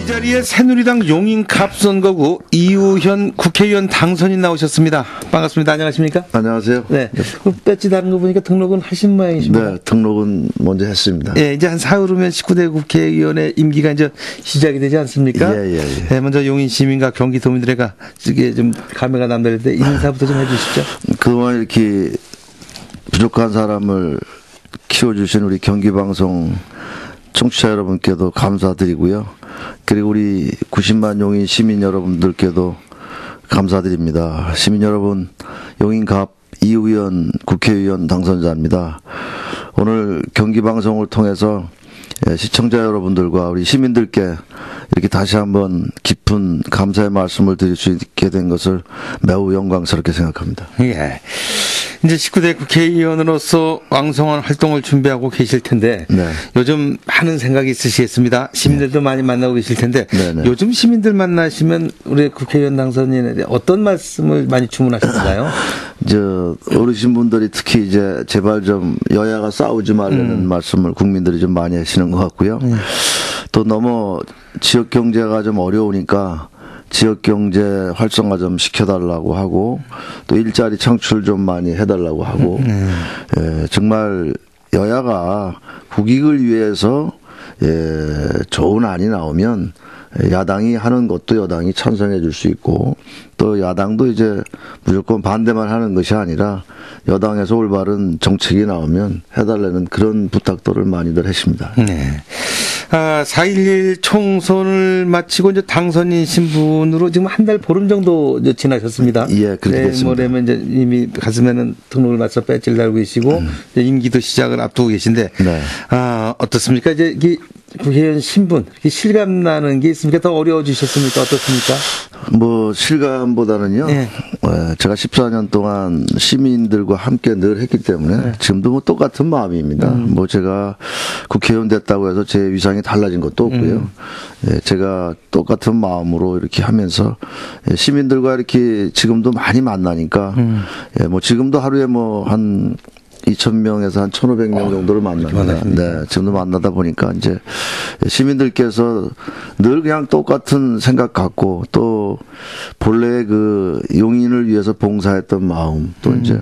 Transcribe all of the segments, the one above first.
자리에 새누리당 용인 갑선거구 이우현 국회의원 당선인 나오셨습니다. 반갑습니다. 안녕하십니까? 안녕하세요. 네. 그 배지 다른 거 보니까 등록은 하신 모양이십니다. 네, 등록은 먼저 했습니다. 예, 이제 한 사흘 후면 19대 국회의원의 임기가 이제 시작이 되지 않습니까? 예. 네, 먼저 용인 시민과 경기도민들에게 이게 좀 감회가 남다른데 인사부터 좀 해주시죠. 그동안 이렇게 부족한 사람을 키워주신 우리 경기방송 청취자 여러분께도 감사드리고요. 그리고 우리 90만 용인 시민 여러분들께도 감사드립니다. 시민 여러분, 용인갑 이우현 국회의원 당선자입니다. 오늘 경기방송을 통해서 시청자 여러분들과 우리 시민들께 이렇게 다시 한번 깊은 감사의 말씀을 드릴 수 있게 된 것을 매우 영광스럽게 생각합니다. 예. 이제 19대 국회의원으로서 왕성한 활동을 준비하고 계실 텐데 네. 요즘 하는 생각이 있으시겠습니다. 시민들도 많이 만나고 계실 텐데 네네. 요즘 시민들 만나시면 우리 국회의원 당선인에 어떤 말씀을 많이 주문하시나요? 어르신분들이 특히 이제 제발 좀 여야가 싸우지 말라는 말씀을 국민들이 좀 많이 하시는 것 같고요. 또 너무 지역 경제가 좀 어려우니까 지역 경제 활성화 좀 시켜달라고 하고 또 일자리 창출 좀 많이 해달라고 하고 정말 여야가 국익을 위해서 좋은 안이 나오면 야당이 하는 것도 여당이 찬성해 줄 수 있고 또 야당도 이제 무조건 반대만 하는 것이 아니라 여당에서 올바른 정책이 나오면 해달라는 그런 부탁들을 많이들 하십니다. 네. 4.11 총선을 마치고 이제 당선인 신분으로 지금 한 달 보름 정도 지나셨습니다. 예, 그렇게 됐습니다. 모레면 이제 이미 가슴에는 등록을 맞춰 배지를 달고 계시고 이제 임기도 시작을 앞두고 계신데 네. 어떻습니까? 이제 국회의원 신분 실감 나는 게 있습니까? 더 어려워지셨습니까? 어떻습니까? 실감보다는요. 네. 제가 14년 동안 시민들과 함께 늘 했기 때문에 지금도 똑같은 마음입니다. 제가 국회의원 됐다고 해서 제 위상이 달라진 것도 없고요. 제가 똑같은 마음으로 이렇게 하면서 시민들과 이렇게 지금도 많이 만나니까 지금도 하루에 한 2,000명에서 한 1,500명 정도를 만납니다. 네, 지금도 만나다 보니까 이제 시민들께서 늘 그냥 똑같은 생각 갖고 또 본래 그 용인을 위해서 봉사했던 마음 또 이제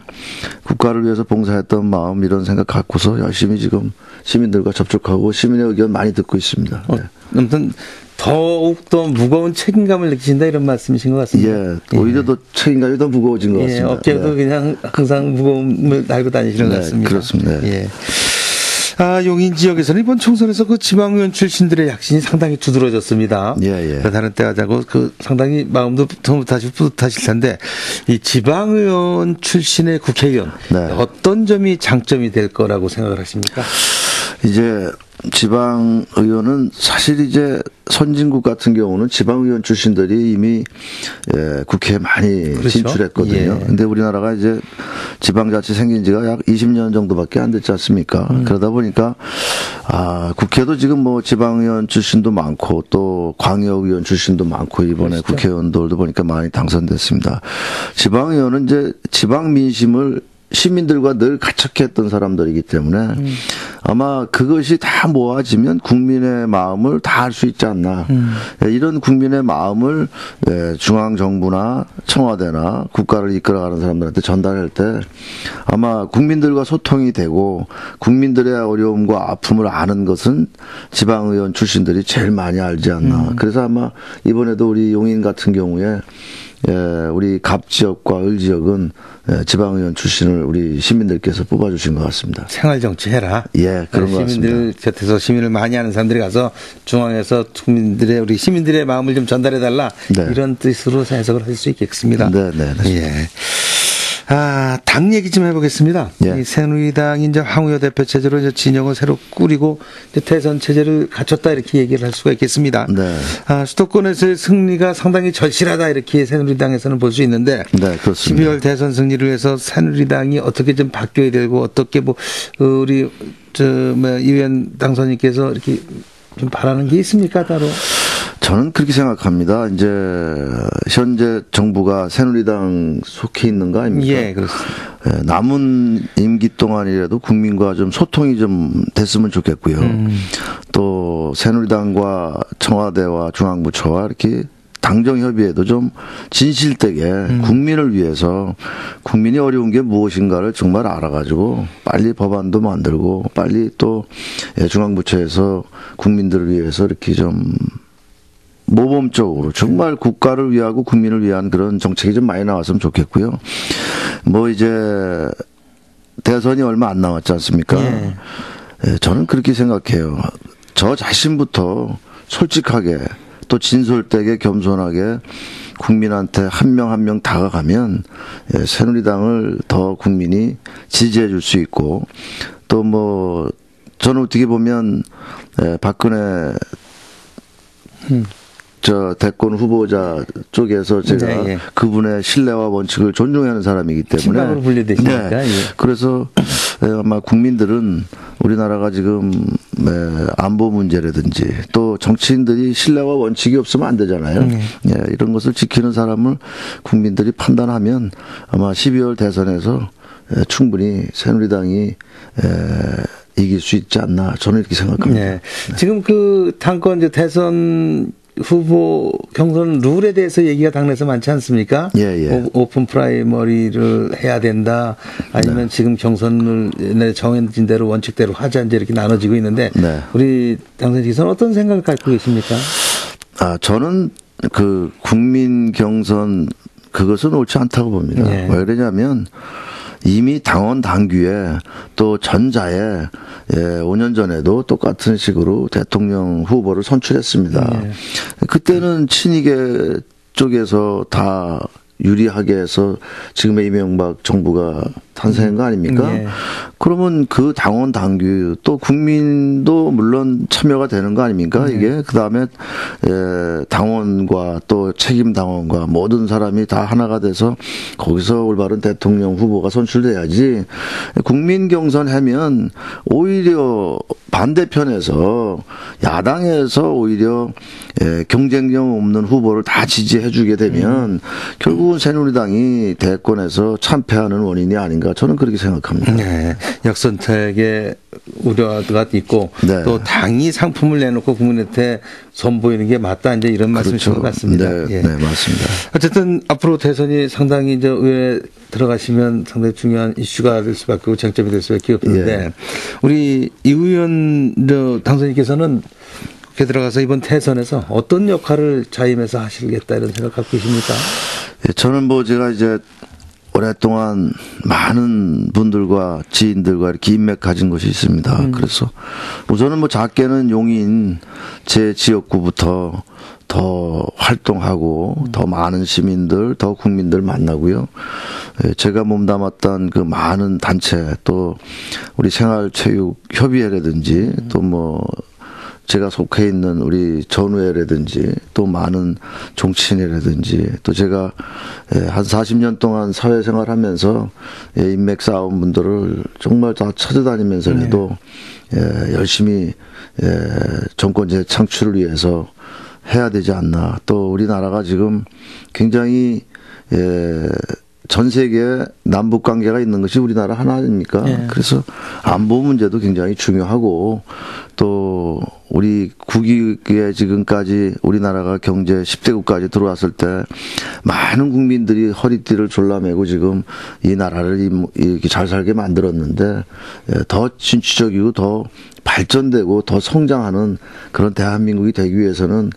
국가를 위해서 봉사했던 마음 이런 생각 갖고서 열심히 지금 시민들과 접촉하고 시민의 의견 많이 듣고 있습니다. 네. 아무튼 더욱더 무거운 책임감을 느끼신다 이런 말씀이신 것 같습니다. 예, 오히려 더 책임감이 더 무거워진 것 같습니다. 어깨도 그냥 항상 무거움을 달고 다니시는 것 같습니다. 그렇습니다. 예. 용인 지역에서는 이번 총선에서 그 지방의원 출신들의 약진이 상당히 두드러졌습니다. 예. 다른 때 하자고 상당히 마음도 뿌듯하실 텐데 이 지방의원 출신의 국회의원 어떤 점이 장점이 될 거라고 생각을 하십니까? 이제 지방의원은 사실 이제 선진국 같은 경우는 지방의원 출신들이 이미 국회에 많이 진출했거든요. 근데 우리나라가 이제 지방자치 생긴 지가 약 20년 정도밖에 안 됐지 않습니까? 그러다 보니까 국회도 지금 지방의원 출신도 많고 또 광역의원 출신도 많고 이번에 국회의원들도 보니까 많이 당선됐습니다. 지방의원은 이제 지방 민심을 시민들과 늘 가척했던 사람들이기 때문에 아마 그것이 다 모아지면 국민의 마음을 다 알 수 있지 않나. 이런 국민의 마음을 중앙정부나 청와대나 국가를 이끌어가는 사람들한테 전달할 때 아마 국민들과 소통이 되고 국민들의 어려움과 아픔을 아는 것은 지방의원 출신들이 제일 많이 알지 않나. 그래서 아마 이번에도 우리 용인 같은 경우에 우리 갑 지역과 을 지역은 지방의원 출신을 우리 시민들께서 뽑아주신 것 같습니다. 생활정치 해라. 예, 그런 것 같습니다. 시민들 곁에서 시민을 많이 아는 사람들이 가서 중앙에서 우리 시민들의 마음을 좀 전달해달라. 이런 뜻으로 해석을 할 수 있겠습니다. 네. 예. 당 얘기 좀 해보겠습니다. 이 새누리당이 이제 황우여 대표 체제로 이제 진영을 새로 꾸리고 이제 대선 체제를 갖췄다 이렇게 얘기를 할 수가 있겠습니다. 수도권에서의 승리가 상당히 절실하다 이렇게 새누리당에서는 볼 수 있는데, 그렇습니다. 12월 대선 승리를 위해서 새누리당이 어떻게 좀 바뀌어야 되고 어떻게 우리 이의원 당선인께서 이렇게 좀 바라는 게 있습니까 따로? 저는 그렇게 생각합니다. 이제 현재 정부가 새누리당 속해 있는 거 아닙니까? 예, 그렇습니다. 남은 임기 동안이라도 국민과 좀 소통이 좀 됐으면 좋겠고요. 또 새누리당과 청와대와 중앙부처와 이렇게 당정 협의에도 좀 진실되게 국민을 위해서 국민이 어려운 게 무엇인가를 정말 알아가지고 빨리 법안도 만들고 빨리 또 중앙부처에서 국민들을 위해서 이렇게 좀 모범적으로 정말 국가를 위하고 국민을 위한 그런 정책이 좀 많이 나왔으면 좋겠고요. 뭐 이제 대선이 얼마 안 남았지 않습니까? 예. 저는 그렇게 생각해요. 저 자신부터 솔직하게 또 진솔되게 겸손하게 국민한테 한 명 한 명 다가가면 새누리당을 더 국민이 지지해 줄 수 있고 또 뭐 저는 어떻게 보면 박근혜 저 대권 후보자 쪽에서 제가 네, 예. 그분의 신뢰와 원칙을 존중하는 사람이기 때문에 친박으로 분류되시니까. 네. 예. 그래서 아마 국민들은 우리나라가 지금 안보 문제라든지 또 정치인들이 신뢰와 원칙이 없으면 안 되잖아요. 예, 이런 것을 지키는 사람을 국민들이 판단하면 아마 12월 대선에서 충분히 새누리당이 이길 수 있지 않나 저는 이렇게 생각합니다. 네. 지금 그 당권 이제 대선 후보 경선 룰에 대해서 얘기가 당내에서 많지 않습니까? 예. 오픈 프라이머리를 해야 된다. 아니면 지금 경선을 정해진 대로 원칙대로 하자 이제 이렇게 나눠지고 있는데 우리 당선인께서는 어떤 생각을 갖고 계십니까? 저는 그 국민 경선 그것은 옳지 않다고 봅니다. 왜 그러냐면 이미 당원 당규에 또 전자에 5년 전에도 똑같은 식으로 대통령 후보를 선출했습니다. 그때는 친이계 쪽에서 다 유리하게 해서 지금의 이명박 정부가 탄생한 거 아닙니까? 그러면 그 당원 당규 또 국민도 물론 참여가 되는 거 아닙니까? 이게 그다음에 당원과 또 책임 당원과 모든 사람이 다 하나가 돼서 거기서 올바른 대통령 후보가 선출돼야지 국민 경선하면 오히려 반대편에서 야당에서 오히려 경쟁력 없는 후보를 다 지지해 주게 되면 결국은 새누리당이 대권에서 참패하는 원인이 아닌가 저는 그렇게 생각합니다. 네. 역선택의 우려가 있고 또 당이 상품을 내놓고 국민한테 선보이는 게 맞다 이제 이런 말씀이신 것 같습니다. 네, 맞습니다. 어쨌든 앞으로 대선이 상당히 이제 의회에 들어가시면 상당히 중요한 이슈가 될 수밖에 없고 쟁점이 될 수밖에 없는데 우리 이 의원 당선인께서는 국회 들어가서 이번 대선에서 어떤 역할을 자임해서 하시겠다 이런 생각 갖고 계십니까? 저는 뭐 제가 이제 오랫동안 많은 분들과 지인들과 이렇게 인맥 가진 것이 있습니다. 그래서 우선은 뭐 작게는 용인 제 지역구부터 더 활동하고 더 많은 시민들, 더 국민들 만나고요. 제가 몸담았던 그 많은 단체 또 우리 생활체육협의회라든지 또 뭐 제가 속해 있는 우리 전우회라든지 또 많은 정치인이라든지 또 제가 한 40년 동안 사회생활 하면서 인맥 쌓은 분들을 정말 다 찾아다니면서라도 열심히 정권 재창출을 위해서 해야 되지 않나. 또 우리나라가 지금 굉장히 전 세계에 남북 관계가 있는 것이 우리나라 하나 아닙니까? 그래서 안보 문제도 굉장히 중요하고 또 우리 국익에 지금까지 우리나라가 경제 10대국까지 들어왔을 때 많은 국민들이 허리띠를 졸라매고 지금 이 나라를 이렇게 잘 살게 만들었는데 더 진취적이고 더 발전되고 더 성장하는 그런 대한민국이 되기 위해서는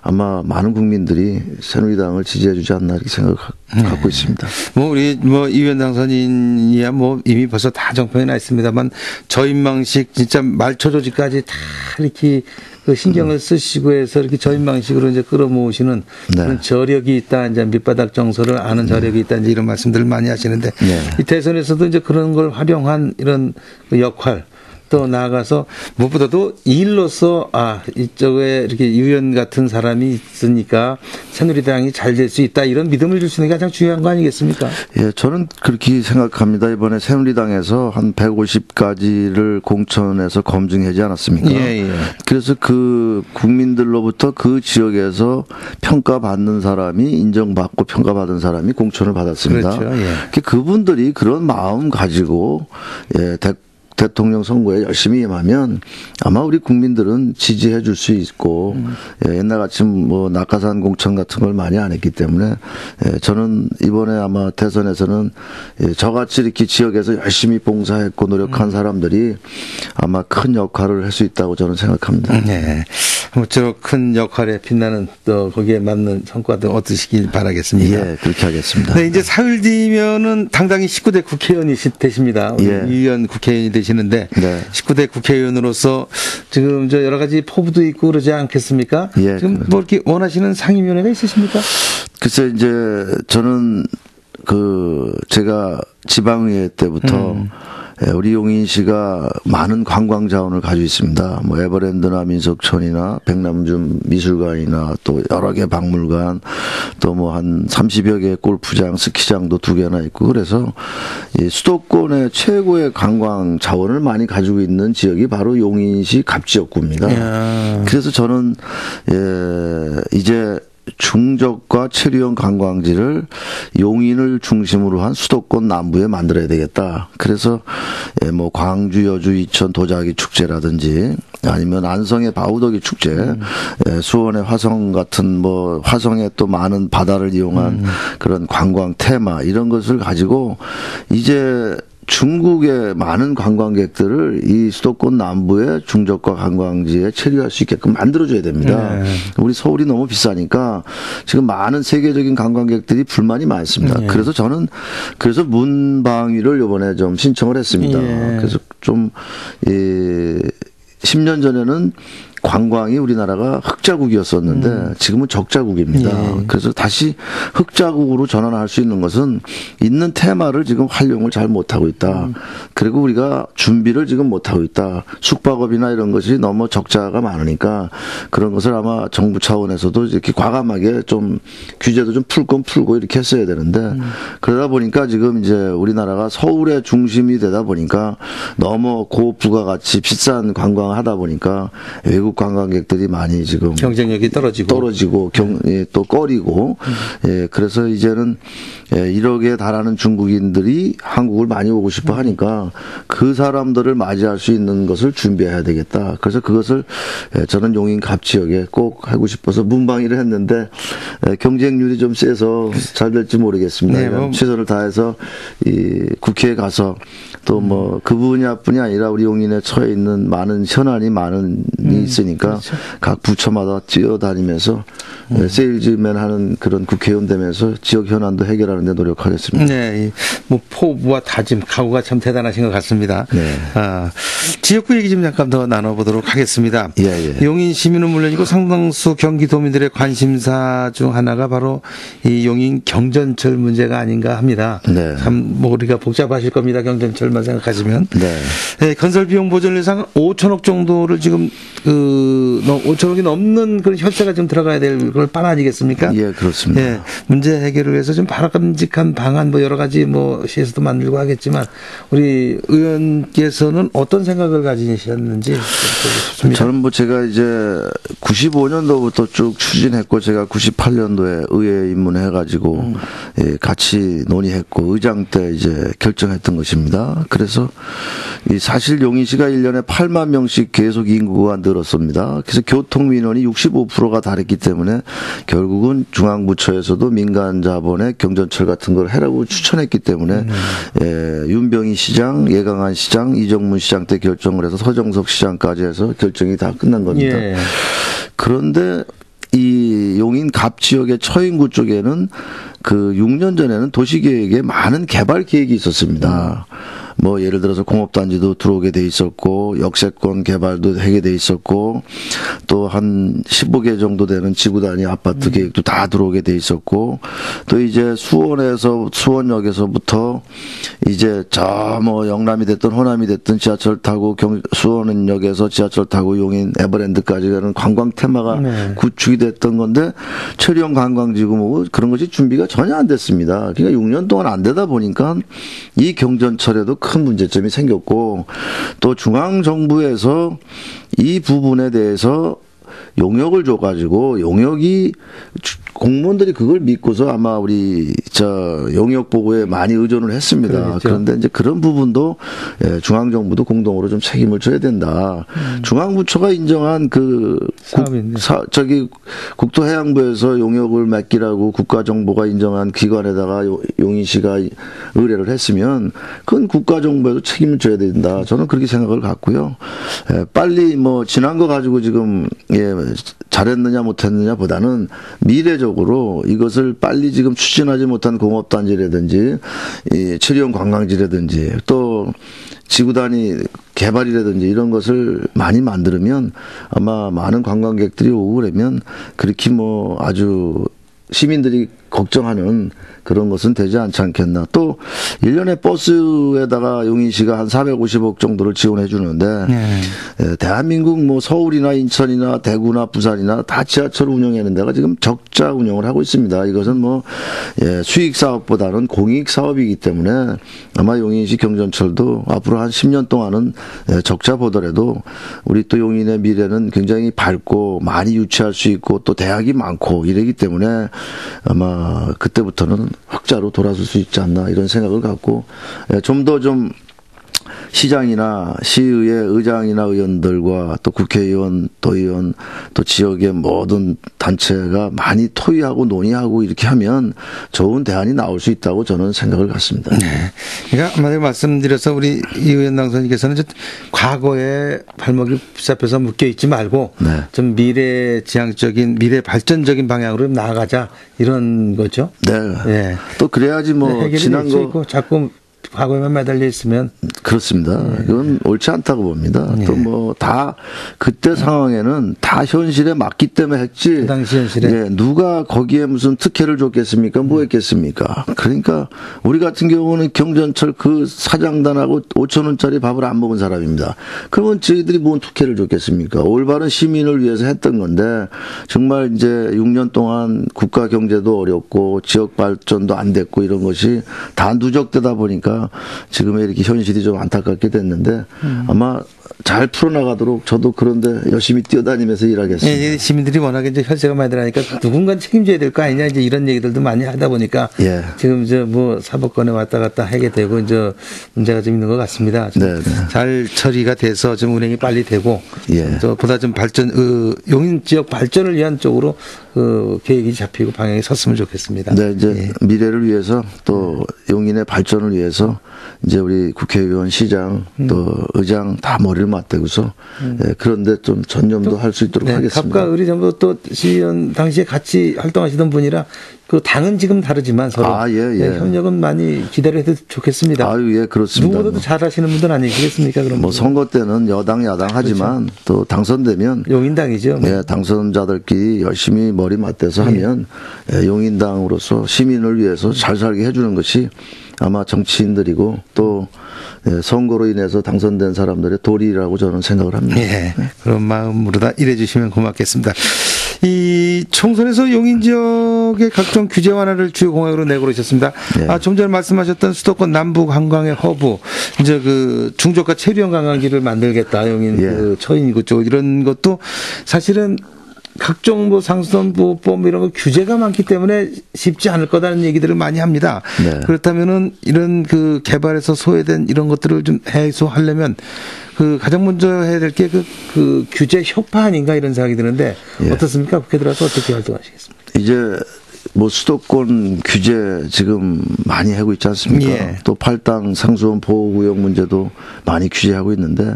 아마 많은 국민들이 새누리당을 지지해 주지 않나 이렇게 생각하고 있습니다. 뭐 우리 뭐 이현 당선인이야 뭐 이미 벌써 다 정평이 나 있습니다만 저인망식 진짜 말초 조직까지 다 이렇게 그 신경을 쓰시고 해서 이렇게 저인망식으로 이제 끌어모으시는 그런 저력이 있다. 이제 밑바닥 정서를 아는 저력이 있다. 이제 이런 말씀들을 많이 하시는데 이 대선에서도 이제 그런 걸 활용한 이런 역할 또 나아가서 무엇보다도 일로서 이쪽에 이렇게 의원 같은 사람이 있으니까 새누리당이 잘 될 수 있다 이런 믿음을 줄 수 있는 게 가장 중요한 거 아니겠습니까? 예, 저는 그렇게 생각합니다. 이번에 새누리당에서 한 150가지를 공천에서 검증하지 않았습니까? 예. 그래서 그 국민들로부터 그 지역에서 평가받는 사람이 인정받고 평가받은 사람이 공천을 받았습니다. 그렇죠. 예. 그분들이 그런 마음 가지고 대통령 선거에 열심히 임하면 아마 우리 국민들은 지지해 줄 수 있고 옛날같이 뭐 낙하산 공천 같은 걸 많이 안 했기 때문에 저는 이번에 아마 대선에서는 저같이 이렇게 지역에서 열심히 봉사했고 노력한 사람들이 아마 큰 역할을 할 수 있다고 저는 생각합니다. 네. 아무쪼록 큰 역할에 빛나는 또 거기에 맞는 성과도 얻으시길 바라겠습니다. 예, 그렇게 하겠습니다. 네, 이제 사흘 뒤면은 당당히 19대 국회의원이 되십니다. 예. 유의원 국회의원이 되시는데 네. 19대 국회의원으로서 지금 저 여러 가지 포부도 있고 그러지 않겠습니까? 예, 지금 뭐 이렇게 원하시는 상임위원회가 있으십니까? 글쎄 이제 저는 제가 지방의회 때부터 우리 용인시가 많은 관광 자원을 가지고 있습니다. 뭐 에버랜드나 민속촌이나 백남준 미술관이나 또 여러 개 박물관 또 뭐 한 30여 개의 골프장, 스키장도 2개나 있고 그래서 이 수도권의 최고의 관광 자원을 많이 가지고 있는 지역이 바로 용인시 갑지역구입니다. 그래서 저는 이제 중적과 체류형 관광지를 용인을 중심으로 한 수도권 남부에 만들어야 되겠다. 그래서 뭐 광주, 여주, 이천 도자기 축제라든지 아니면 안성의 바우더기 축제, 수원의 화성 같은 뭐 화성에 또 많은 바다를 이용한 그런 관광 테마 이런 것을 가지고 이제 중국의 많은 관광객들을 이 수도권 남부의 중저가 관광지에 체류할 수 있게끔 만들어줘야 됩니다. 우리 서울이 너무 비싸니까 지금 많은 세계적인 관광객들이 불만이 많습니다. 그래서 저는 문방위를 이번에 좀 신청을 했습니다. 그래서 좀 10년 전에는 관광이 우리나라가 흑자국이었었는데 지금은 적자국입니다. 그래서 다시 흑자국으로 전환할 수 있는 것은 있는 테마를 지금 활용을 잘 못하고 있다. 그리고 우리가 준비를 지금 못하고 있다. 숙박업이나 이런 것이 너무 적자가 많으니까 그런 것을 아마 정부 차원에서도 이렇게 과감하게 좀 규제도 좀 풀 건 풀고 이렇게 했어야 되는데 그러다 보니까 지금 이제 우리나라가 서울의 중심이 되다 보니까 너무 고부가가치 비싼 관광을 하다 보니까 외국 관광객들이 많이 지금 경쟁력이 떨어지고 또 꺼리고 그래서 이제는 1억에 달하는 중국인들이 한국을 많이 오고 싶어 하니까 그 사람들을 맞이할 수 있는 것을 준비해야 되겠다. 그래서 그것을 저는 용인 갑지역에 꼭 하고 싶어서 문방위를 했는데 경쟁률이 좀 세서 잘 될지 모르겠습니다. 네, 최선을 다해서 이 국회에 가서 또 뭐 그 분야뿐이 아니라 우리 용인에 처해 있는 많은 현안이 있으니까 그렇죠. 각 부처마다 뛰어다니면서 세일즈맨 하는 그런 국회의원 되면서 지역 현안도 해결하는 데 노력하겠습니다. 네, 뭐 포부와 다짐, 각오가 참 대단하신 것 같습니다. 네. 지역구 얘기 좀 잠깐 더 나눠보도록 하겠습니다. 예. 용인 시민은 물론이고 상당수 경기도민들의 관심사 중 하나가 바로 이 용인 경전철 문제가 아닌가 합니다. 네. 참 머리가 복잡하실 겁니다. 경전철만 생각하시면. 네. 건설 비용 보전 예상 5천억 정도를 지금 5천억이 넘는 그런 혈세가 좀 들어가야 될 걸 판 아니겠습니까? 예, 그렇습니다. 문제 해결을 위해서 좀 바람직한 방안 뭐 여러 가지 뭐 시에서도 만들고 하겠지만 우리 의원께서는 어떤 생각을 가지셨는지 좋습니다. 저는 뭐 제가 이제 95년도부터 쭉 추진했고 제가 98년도에 의회에 입문해가지고 같이 논의했고 의장 때 이제 결정했던 것입니다. 그래서 사실 용인시가 1년에 8만 명씩 계속 인구가 늘었습니다. 그래서 교통민원이 65%가 달했기 때문에 결국은 중앙부처에서도 민간 자본의 경전철 같은 걸 해라고 추천했기 때문에 윤병희 시장, 예강한 시장, 이정문 시장 때 결정을 해서 서정석 시장까지 해서 결정이 다 끝난 겁니다. 그런데 이 용인 갑 지역의 처인구 쪽에는 그 6년 전에는 도시계획에 많은 개발 계획이 있었습니다. 뭐 예를 들어서 공업단지도 들어오게 돼 있었고 역세권 개발도 하게 돼 있었고 또 한 15개 정도 되는 지구 단위 아파트 계획도 다 들어오게 돼 있었고 또 이제 수원역에서부터 이제 저 뭐 영남이 됐든 호남이 됐든 지하철 타고 수원역에서 지하철 타고 용인 에버랜드까지 가는 관광 테마가 구축이 됐던 건데 체류형 관광지구 뭐 그런 것이 준비가 전혀 안 됐습니다. 그러니까 6년 동안 안 되다 보니까 이 경전철에도 큰 문제점이 생겼고 또 중앙정부에서 이 부분에 대해서 용역을 줘가지고 용역이 공무원들이 그걸 믿고서 아마 우리 용역 보고에 많이 의존을 했습니다. 그러겠죠. 그런데 이제 그런 부분도 중앙정부도 공동으로 좀 책임을 져야 된다. 중앙부처가 인정한 국토해양부에서 용역을 맡기라고 국가정보가 인정한 기관에다가 용인시가 의뢰를 했으면 그건 국가정보에도 책임을 져야 된다. 저는 그렇게 생각을 갖고요. 빨리 뭐 지난 거 가지고 지금 잘했느냐 못했느냐 보다는 미래적으로 이것을 빨리 지금 추진하지 못한 공업단지라든지 체류형 관광지라든지 또 지구 단위 개발이라든지 이런 것을 많이 만들면 아마 많은 관광객들이 오고 그러면 그렇게 뭐 아주 시민들이 걱정하는 그런 것은 되지 않지 않겠나. 또 1년에 버스에다가 용인시가 한 450억 정도를 지원해 주는데 대한민국 뭐 서울이나 인천이나 대구나 부산이나 다 지하철 운영하는 데가 지금 적자 운영을 하고 있습니다. 이것은 뭐 수익 사업보다는 공익 사업이기 때문에 아마 용인시 경전철도 앞으로 한 10년 동안은 적자 보더라도 우리 또 용인의 미래는 굉장히 밝고 많이 유치할 수 있고 또 대학이 많고 이러기 때문에 아마 그때부터는 흑자로 돌아설 수 있지 않나 이런 생각을 갖고 좀 더 시장이나 시의회 의장이나 의원들과 또 국회의원, 도의원, 또 지역의 모든 단체가 많이 토의하고 논의하고 이렇게 하면 좋은 대안이 나올 수 있다고 저는 생각을 갖습니다. 네. 그러니까 한마디로 말씀드려서 우리 이 의원 당선인께서는 과거에 발목이 붙잡혀서 묶여 있지 말고 좀 미래지향적인 미래 발전적인 방향으로 나아가자 이런 거죠. 네. 네. 또 그래야지 뭐 지난 거 자꾸 과거에만 매달려 있으면 그렇습니다. 그건 옳지 않다고 봅니다. 또 뭐 다 그때 상황에는 다 현실에 맞기 때문에 했지. 그 당시 현실에 누가 거기에 무슨 특혜를 줬겠습니까? 뭐 했겠습니까? 그러니까 우리 같은 경우는 경전철 그 사장단하고 5천 원짜리 밥을 안 먹은 사람입니다. 그러면 저희들이 뭔 특혜를 줬겠습니까? 올바른 시민을 위해서 했던 건데 정말 이제 6년 동안 국가 경제도 어렵고 지역 발전도 안 됐고 이런 것이 다 누적되다 보니까 지금의 이렇게 현실이 좀 안타깝게 됐는데 아마 잘 풀어나가도록 저도 그런데 열심히 뛰어다니면서 일하겠습니다. 예, 시민들이 워낙에 이제 혈세가 많이 들어가니까 누군가 책임져야 될 거 아니냐 이제 이런 얘기들도 많이 하다 보니까 지금 뭐 사법권에 왔다 갔다 하게 되고 이제 문제가 좀 있는 것 같습니다. 잘 처리가 돼서 좀 운행이 빨리 되고 보다 좀 발전 용인 지역 발전을 위한 쪽으로 계획이 잡히고 방향이 섰으면 좋겠습니다. 네, 이제 미래를 위해서 또 용인의 발전을 위해서 이제 우리 국회의원, 시장 또 의장 다 머리를 맞대고서 그런데 좀 전념도 할 수 있도록 하겠습니다. 갑과 의리 전부 또 시의원 당시에 같이 활동하시던 분이라 그 당은 지금 다르지만 서로 협력은 많이 기다려도 좋겠습니다. 그렇습니다. 누구보다도 잘하시는 분들 아니겠습니까? 그럼 뭐 선거 때는 여당 야당 하지만 또 당선되면 용인당이죠. 당선자들끼리 열심히 머리 맞대서 하면 용인당으로서 시민을 위해서 잘 살게 해주는 것이 아마 정치인들이고 또 선거로 인해서 당선된 사람들의 도리라고 저는 생각을 합니다. 그런 마음으로 다 일해 주시면 고맙겠습니다. 이 총선에서 용인 지역의 각종 규제 완화를 주요 공약으로 내고 그러셨습니다. 좀 전에 말씀하셨던 수도권 남부 관광의 허브, 이제 그 중저가 체류형 관광지를 만들겠다. 용인 그 처인구 쪽 이런 것도 사실은 각종 뭐 상수도법 이런 거 규제가 많기 때문에 쉽지 않을 거다는 얘기들을 많이 합니다. 그렇다면은 이런 그 개발에서 소외된 이런 것들을 좀 해소하려면 그 가장 먼저 해야 될 게 그 규제 효파 아닌가 이런 생각이 드는데 어떻습니까? 국회 들어와서 어떻게 활동하시겠습니까? 이제 뭐 수도권 규제 지금 많이 하고 있지 않습니까? 또 팔당 상수원 보호구역 문제도 많이 규제하고 있는데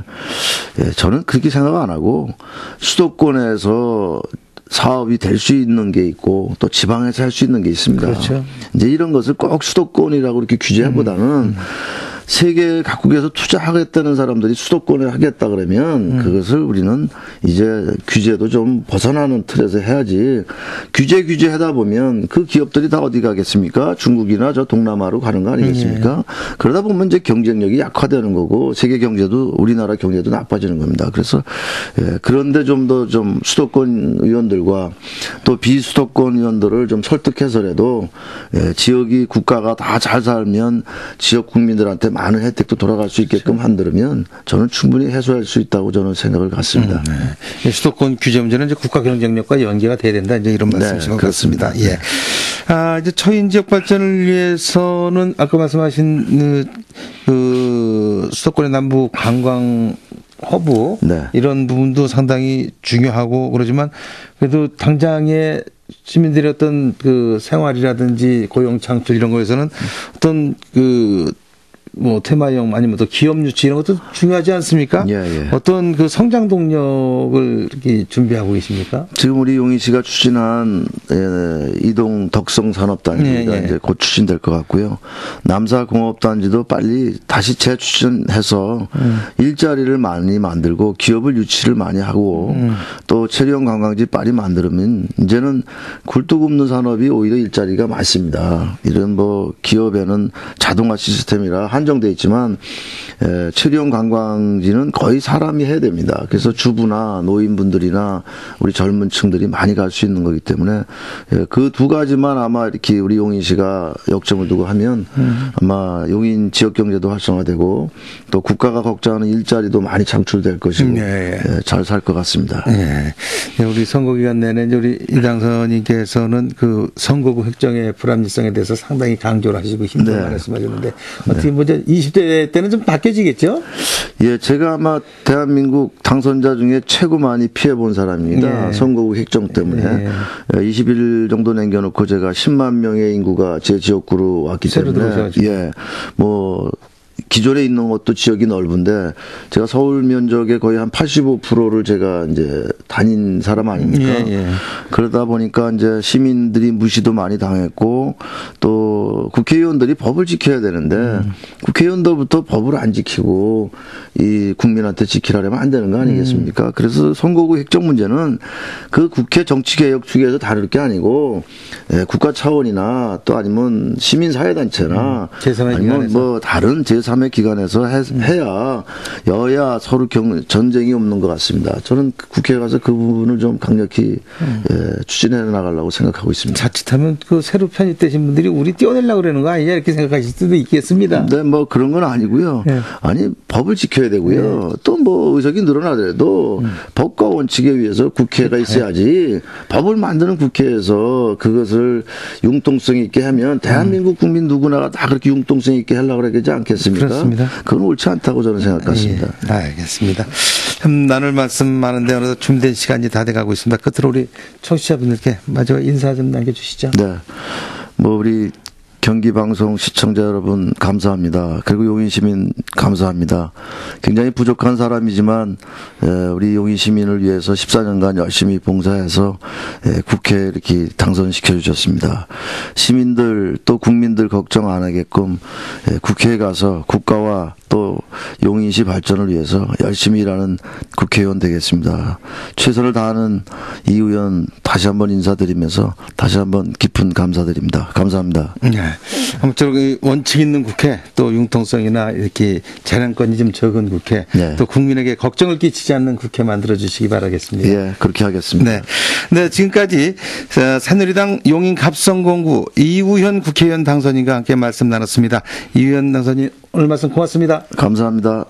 저는 그렇게 생각 안 하고 수도권에서 사업이 될 수 있는 게 있고 또 지방에서 할 수 있는 게 있습니다. 이제 이런 것을 꼭 수도권이라고 이렇게 규제하보다는 세계 각국에서 투자하겠다는 사람들이 수도권에 하겠다 그러면 그것을 우리는 이제 규제도 좀 벗어나는 틀에서 해야지. 규제 하다 보면 그 기업들이 다 어디 가겠습니까? 중국이나 저 동남아로 가는 거 아니겠습니까? 그러다 보면 이제 경쟁력이 약화되는 거고 세계 경제도 우리나라 경제도 나빠지는 겁니다. 그래서 그런데 좀 더 좀 수도권 의원들과 또 비수도권 의원들을 좀 설득해서라도 지역이 국가가 다 잘 살면 지역 국민들한테 많은 혜택도 돌아갈 수 있게끔 한다면 저는 충분히 해소할 수 있다고 저는 생각을 갖습니다. 네. 수도권 규제 문제는 이제 국가 경쟁력과 연계가 돼야 된다. 이제 이런 말씀이신 것 같습니다. 예. 이제 처인 지역 발전을 위해서는 아까 말씀하신 그 수도권의 남부 관광 허브 이런 부분도 상당히 중요하고 그러지만 그래도 당장의 시민들의 어떤 그 생활이라든지 고용 창출 이런 거에서는 어떤 그 뭐 테마형 아니면 또 기업 유치 이런 것도 중요하지 않습니까? 어떤 그 성장 동력을 이렇게 준비하고 계십니까? 지금 우리 용인시가 추진한 이동 덕성 산업단지가 이제 곧 추진될 것 같고요. 남사공업단지도 빨리 다시 재추진해서 일자리를 많이 만들고 기업을 유치를 많이 하고 또 체류형 관광지 빨리 만들면 이제는 굴뚝 없는 산업이 오히려 일자리가 많습니다. 이런 뭐 기업에는 자동화 시스템이라 한정돼 있지만 체류형 관광지는 거의 사람이 해야 됩니다. 그래서 주부나 노인분들이나 우리 젊은 층들이 많이 갈 수 있는 거기 때문에 그 두 가지만 아마 이렇게 우리 용인시가 역점을 두고 하면 아마 용인 지역 경제도 활성화되고 또 국가가 걱정하는 일자리도 많이 창출될 것이고 잘 살 것 같습니다. 우리 선거 기간 내내 우리 이 당선인께서는 그 선거구 획정의 불합리성에 대해서 상당히 강조를 하시고 힘든 말씀하셨는데 어떻게 보면 20대 때는 좀 바뀌어지겠죠? 예, 제가 아마 대한민국 당선자 중에 최고 많이 피해본 사람입니다. 선거구 획정 때문에. 20일 정도 남겨놓고 제가 10만 명의 인구가 제 지역구로 왔기 때문에. 뭐, 기존에 있는 것도 지역이 넓은데 제가 서울 면적의 거의 한 85%를 제가 이제 다닌 사람 아닙니까? 그러다 보니까 이제 시민들이 무시도 많이 당했고 또 국회의원들이 법을 지켜야 되는데 국회의원들부터 법을 안 지키고 이 국민한테 지키라면 안 되는 거 아니겠습니까? 그래서 선거구 획정 문제는 그 국회 정치개혁 측에서 다룰 게 아니고 국가 차원이나 또 아니면 시민사회단체나 아니면 뭐 다른 제3의 기관에서 해야 여야 서로 전쟁이 없는 것 같습니다. 저는 국회에 가서 그 부분을 좀 강력히 추진해 나가려고 생각하고 있습니다. 자칫하면 그 새로 편입되신 분들이 우리 띄워내려고 그러는 거 아니냐 이렇게 생각하실 수도 있겠습니다. 네, 뭐 그런 건 아니고요. 아니 법을 지켜야 되고요. 또 뭐 의석이 늘어나더라도 법과 원칙에 의해서 국회가 있어야지 법을 만드는 국회에서 그것을 융통성 있게 하면 대한민국 국민 누구나가 다 그렇게 융통성 있게 하려고 그러지 않겠습니까? 그렇습니다. 그건 옳지 않다고 저는 생각했습니다. 알겠습니다. 참 나눌 말씀 많은데 어느덧 준비된 시간이 다 돼가고 있습니다. 끝으로 우리 청취자분들께 마지막 인사 좀 남겨주시죠. 네, 뭐 우리 경기방송 시청자 여러분 감사합니다. 그리고 용인시민 감사합니다. 굉장히 부족한 사람이지만 우리 용인시민을 위해서 14년간 열심히 봉사해서 국회에 이렇게 당선시켜 주셨습니다. 시민들 또 국민들 걱정 안 하게끔 국회에 가서 국가와 또 용인시 발전을 위해서 열심히 일하는 국회의원 되겠습니다. 최선을 다하는 이 의원 다시 한번 인사드리면서 다시 한번 깊은 감사드립니다. 감사합니다. 아무쪼록 원칙 있는 국회 또 융통성이나 이렇게 재량권이 좀 적은 국회 또 국민에게 걱정을 끼치지 않는 국회 만들어주시기 바라겠습니다. 예, 그렇게 하겠습니다. 네, 지금까지 새누리당 용인 갑성공구 이우현 국회의원 당선인과 함께 말씀 나눴습니다. 이우현 당선인 오늘 말씀 고맙습니다. 감사합니다.